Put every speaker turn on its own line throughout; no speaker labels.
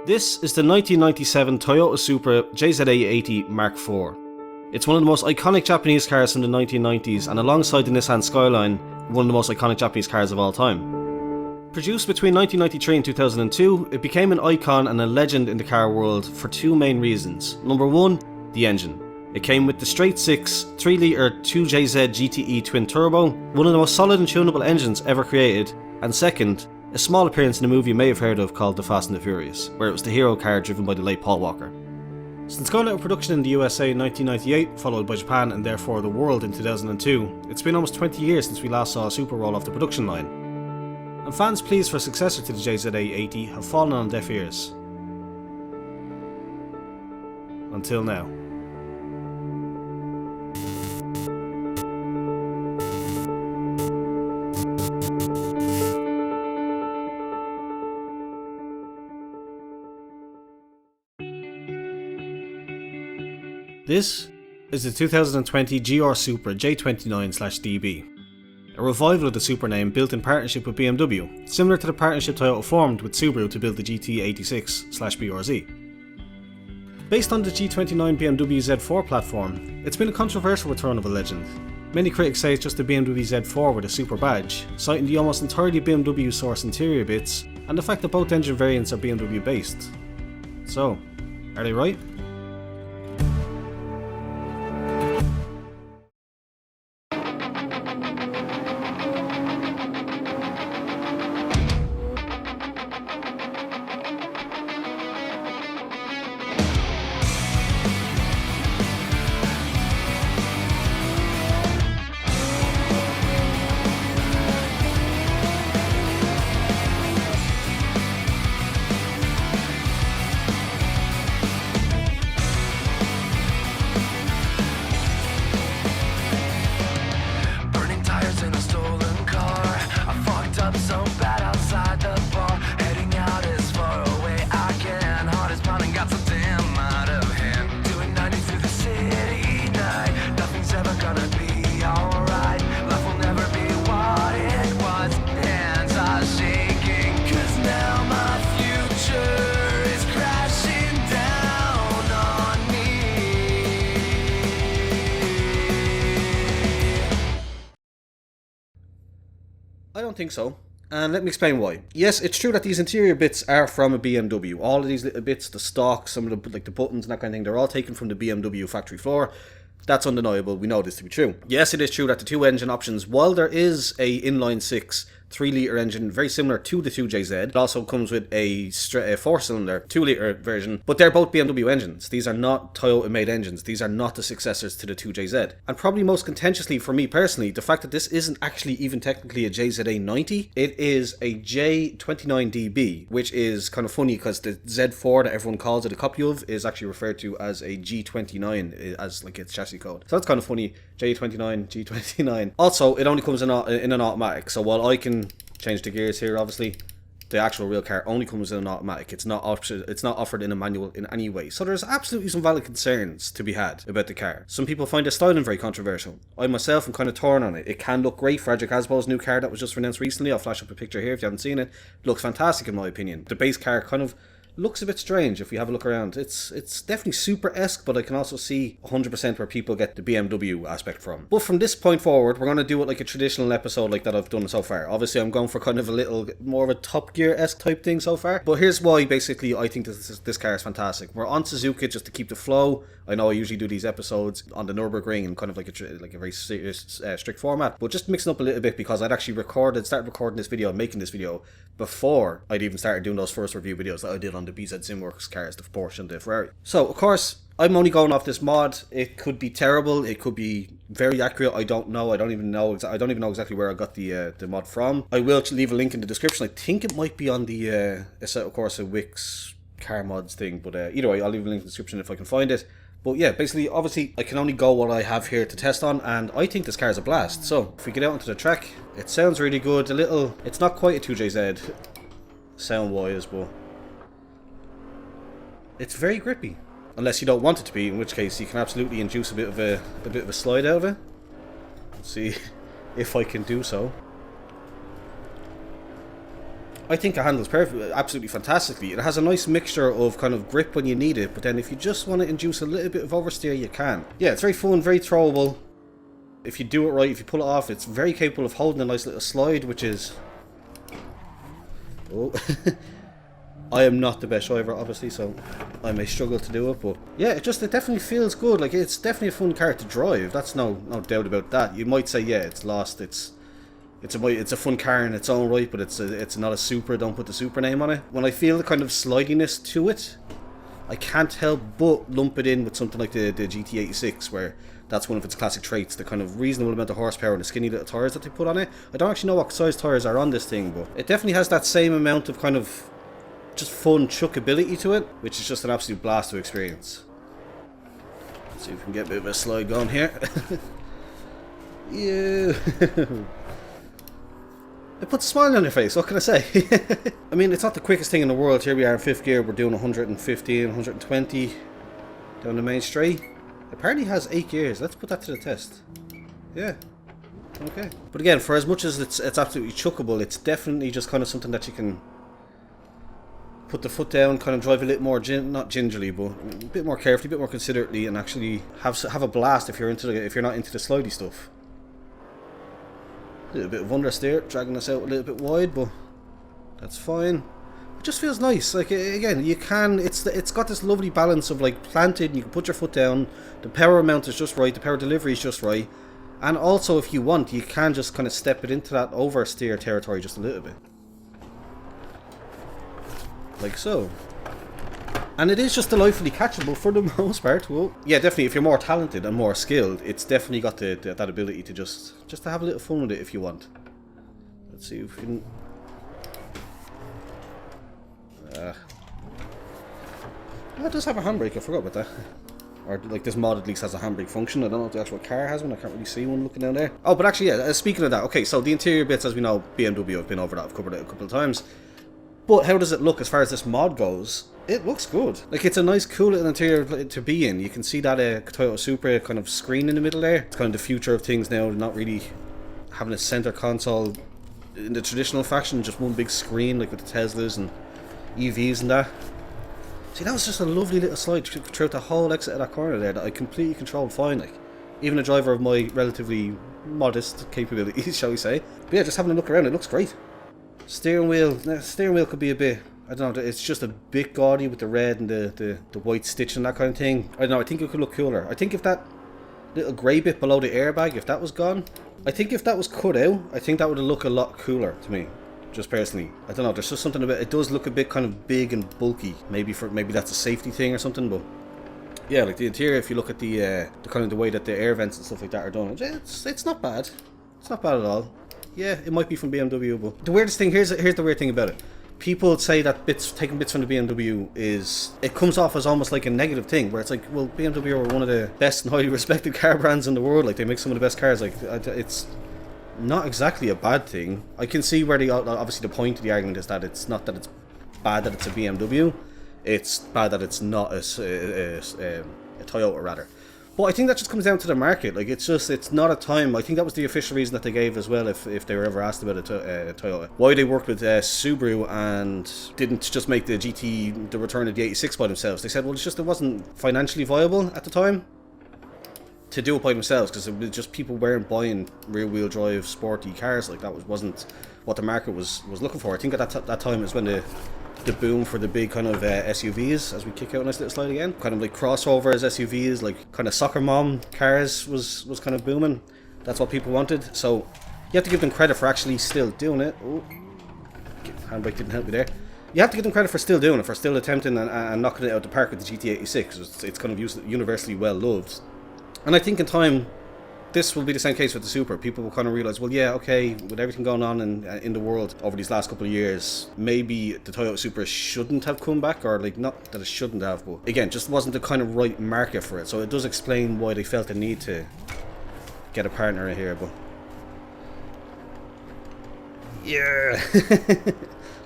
This is the 1997 Toyota Supra JZA80 Mark IV. It's one of the most iconic Japanese cars from the 1990s, and alongside the Nissan Skyline, one of the most iconic Japanese cars of all time. Produced between 1993 and 2002, it became an icon and a legend in the car world for two main reasons. Number one, the engine. It came with the straight 6 3-litre 2JZ GTE twin turbo, one of the most solid and tunable engines ever created, and second, a small appearance in a movie you may have heard of called The Fast and the Furious, where it was the hero car driven by the late Paul Walker. Since going out of production in the USA in 1998, followed by Japan and therefore the world in 2002, it's been almost 20 years since we last saw a Supra roll off the production line. And fans' pleas for a successor to the JZA80 have fallen on deaf ears. Until now. This is the 2020 GR Supra J29/DB, a revival of the Supra name built in partnership with BMW, similar to the partnership Toyota formed with Subaru to build the GT86/BRZ. Based on the G29 BMW Z4 platform, it's been a controversial return of a legend. Many critics say it's just a BMW Z4 with a Supra badge, citing the almost entirely BMW sourced interior bits and the fact that both engine variants are BMW based. So, are they right? I don't think so, and let me explain why. Yes, it's true that these interior bits are from a BMW. All of these little bits, the stock, some of the like the buttons and that kind of thing, they're all taken from the BMW factory floor. That's undeniable, we know this to be true. Yes, it is true that the two engine options, while there is a inline 6 3-litre engine very similar to the 2JZ, it also comes with a 4-cylinder 2-litre version, but they're both BMW engines. These are not Toyota made engines. These are not the successors to the 2JZ. And probably most contentiously for me personally, the fact that this isn't actually even technically a JZA90, it is a J29DB, which is kind of funny because the Z4 that everyone calls it a copy of is actually referred to as a G29 as like its chassis code. So that's kind of funny. J29, G29. Also, it only comes in an automatic, so while I can change the gears here, obviously, the actual real car only comes in an automatic. It's not offered in a manual in any way. So there's absolutely some valid concerns to be had about the car. Some people find the styling very controversial. I myself am kind of torn on it. It can look great. Frederick Hasbro's new car that was just announced recently, I'll flash up a picture here if you haven't seen it. It looks fantastic in my opinion. The base car kind of looks a bit strange if we have a look around. It's definitely Supra-esque, but I can also see 100% where people get the BMW aspect from. But from this point forward, we're going to do it like a traditional episode like that I've done so far. Obviously, I'm going for kind of a little more of a Top Gear-esque type thing so far. But here's why, basically, I think this car is fantastic. We're on Suzuka just to keep the flow. I know I usually do these episodes on the Nürburgring in kind of like a very serious, strict format, but just mixing up a little bit because I'd actually started recording this video and making this video before I'd even started doing those first review videos that I did on the BZ Simworks cars, the Porsche and the Ferrari. So, of course, I'm only going off this mod. It could be terrible. It could be very accurate. I don't know. I don't even know exactly where I got the mod from. I will leave a link in the description. I think it might be on the Assetto Corsa Wix car mods thing, but either way, I'll leave a link in the description if I can find it. But yeah, basically, obviously, I can only go what I have here to test on, and I think this car is a blast. So, if we get out onto the track, it sounds really good. It's not quite a 2JZ sound-wise, but it's very grippy. Unless you don't want it to be, in which case you can absolutely induce a bit of a slide out of it. Let's see if I can do so. I think it handles absolutely fantastically. It has a nice mixture of kind of grip when you need it, but then if you just want to induce a little bit of oversteer, you can. Yeah, it's very fun, very throwable. If you do it right, if you pull it off, it's very capable of holding a nice little slide, which is... Oh, I am not the best driver, obviously, so I may struggle to do it, but yeah, it definitely feels good. Like, it's definitely a fun car to drive. That's no doubt about that. You might say, yeah, it's lost. It's a fun car in its own right, but it's not a Supra. Don't put the Supra name on it. When I feel the kind of slidiness to it, I can't help but lump it in with something like the GT86, where that's one of its classic traits, the kind of reasonable amount of horsepower and the skinny little tyres that they put on it. I don't actually know what size tyres are on this thing, but it definitely has that same amount of kind of just fun chuckability to it, which is just an absolute blast to experience. Let's see if we can get a bit of a slide going here. Yeah. It puts a smile on your face, what can I say? I mean, it's not the quickest thing in the world. Here we are in 5th gear, we're doing 115, 120 down the main straight. Apparently has 8 gears. Let's put that to the test. Yeah. Okay. But again, for as much as it's absolutely chuckable, it's definitely just kind of something that you can put the foot down, kind of drive a little more, not gingerly, but a bit more carefully, a bit more considerately, and actually have a blast if you're not into the slidey stuff. A little bit of understeer, dragging us out a little bit wide, but that's fine. It just feels nice. Like, again, you can, it's got this lovely balance of like planted, and you can put your foot down, the power amount is just right, the power delivery is just right, and also if you want, you can just kind of step it into that oversteer territory just a little bit. Like so. And it is just delightfully catchable for the most part. Well, yeah, definitely, if you're more talented and more skilled, it's definitely got that ability to just to have a little fun with it if you want. Let's see if we can... it does have a handbrake, I forgot about that. Or, like, this mod at least has a handbrake function. I don't know if the actual car has one, I can't really see one looking down there. Oh, but actually, yeah, speaking of that, okay, so the interior bits, as we know, BMW have been over that, I've covered it a couple of times. But how does it look as far as this mod goes? It looks good. Like, it's a nice, cool little interior to be in. You can see that Toyota Supra kind of screen in the middle there. It's kind of the future of things now, not really having a center console in the traditional fashion, just one big screen, like with the Teslas and EVs and that. See, that was just a lovely little slide throughout the whole exit of that corner there that I completely controlled fine, like. Even a driver of my relatively modest capabilities, shall we say. But yeah, just having a look around, it looks great. Steering wheel could be a bit, I don't know, it's just a bit gaudy with the red and the white stitch and that kind of thing. I don't know, I think it could look cooler. I think if that little grey bit below the airbag, if that was gone, I think if that was cut out, I think that would look a lot cooler to me. Just personally, I don't know, there's just something about it. Does look a bit kind of big and bulky. Maybe that's a safety thing or something, but yeah, like the interior, if you look at the kind of the way that the air vents and stuff like that are done, it's not bad. It's not bad at all. Yeah, it might be from BMW, but the weirdest thing, here's the weird thing about it. People say that taking bits from the BMW it comes off as almost like a negative thing, where it's like, well, BMW are one of the best and highly respected car brands in the world. Like, they make some of the best cars. Like, it's not exactly a bad thing. I can see where obviously the point of the argument is that it's not that it's bad that it's a BMW, it's bad that it's not a Toyota, rather. But I think that just comes down to the market. Like, it's not a time. I think that was the official reason that they gave as well, if they were ever asked about a Toyota. Why they worked with Subaru and didn't just make the return of the 86 by themselves. They said, well, it wasn't financially viable at the time to do it by themselves, because it was just people weren't buying rear-wheel drive sporty cars. Like, that wasn't what the market was looking for. I think at that time is when the boom for the big kind of SUVs, as we kick out a nice little slide again, kind of like crossovers, SUVs, like kind of soccer mom cars was kind of booming. That's what people wanted. So you have to give them credit for actually still doing it. Oh, handbrake didn't help me there. You have to give them credit for still doing it, for still attempting and knocking it out of the park with the GT86. It's kind of universally well loved. And I think in time, this will be the same case with the Supra. People will kind of realise, well, yeah, okay, with everything going on in the world over these last couple of years, maybe the Toyota Supra shouldn't have come back, or like, not that it shouldn't have, but again, just wasn't the kind of right market for it. So it does explain why they felt the need to get a partner in here. But yeah,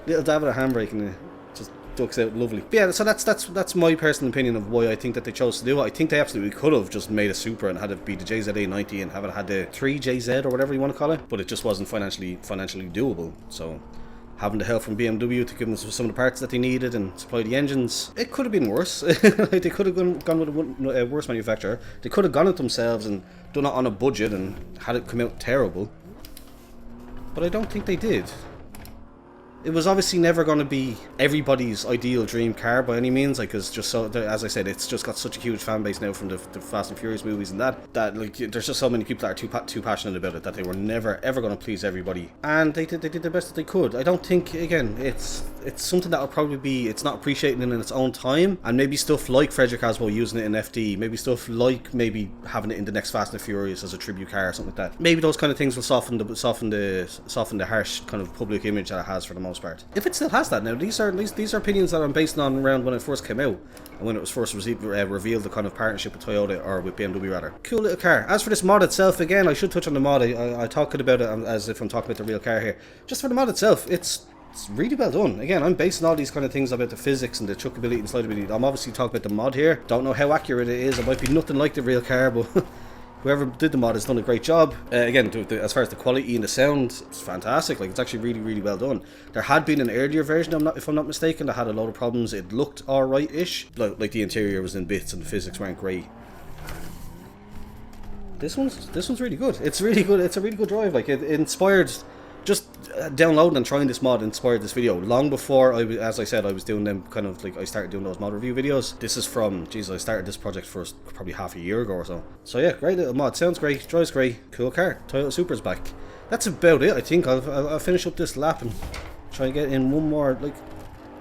little dab of a handbrake and it just ducks out lovely. But yeah, so that's my personal opinion of why I think that they chose to do it. I think they absolutely could have just made a Supra and had it be the JZA90 and had the 3JZ or whatever you want to call it, but it just wasn't financially doable. So having the help from BMW to give them some of the parts that they needed and supply the engines. It could have been worse. Like, they could have gone with a worse manufacturer. They could have gone it themselves and done it on a budget and had it come out terrible. But I don't think they did. It was obviously never going to be everybody's ideal dream car by any means, like, cause just so, as I said, it's just got such a huge fan base now from the Fast and Furious movies and that like, there's just so many people that are too passionate about it that they were never ever going to please everybody, and they did the best that they could. I don't think, again, it's something that will probably be, it's not appreciated in its own time, and maybe stuff like Frederick Asbo using it in FD, maybe stuff like maybe having it in the next Fast and Furious as a tribute car or something like that. Maybe those kind of things will soften the harsh kind of public image that it has for the most part. If it still has that now, these are opinions that I'm based on around when it first came out and when it was first revealed, the kind of partnership with Toyota, or with BMW rather. Cool little car. As for this mod itself, again, I should touch on the mod. I talking about it as if I'm talking about the real car here. Just for the mod itself, it's really well done. Again, I'm basing all these kind of things about the physics and the chuckability and slidability. I'm obviously talking about the mod here. Don't know how accurate it is. It might be nothing like the real car, but whoever did the mod has done a great job. Again, as far as the quality and the sound, it's fantastic. Like, it's actually really, really well done. There had been an earlier version, if I'm not mistaken, that had a lot of problems. It looked alright-ish. Like the interior was in bits and the physics weren't great. This one's really good. It's really good. It's a really good drive. Like, it inspired, just downloading and trying this mod inspired this video. Long before, as I said, I was doing them kind of like, I started doing those mod review videos. This is from, geez, I started this project first probably half a year ago or so. So yeah, great little mod. Sounds great, drives great, cool car. Toyota Supra's back. That's about it, I think. I'll finish up this lap and try and get in one more, like,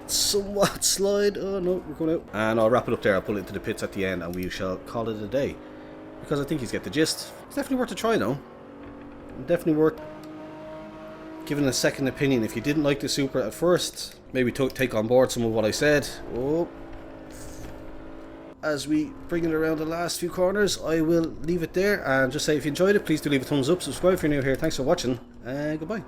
somewhat slide. Oh no, we're going out. And I'll wrap it up there. I'll pull it into the pits at the end and we shall call it a day. Because I think he's get the gist. It's definitely worth a try though. Definitely worth giving a second opinion. If you didn't like the Supra at first, maybe take on board some of what I said. Oh, as we bring it around the last few corners, I will leave it there and just say, if you enjoyed it, please do leave a thumbs up, subscribe if you're new here. Thanks for watching, and goodbye.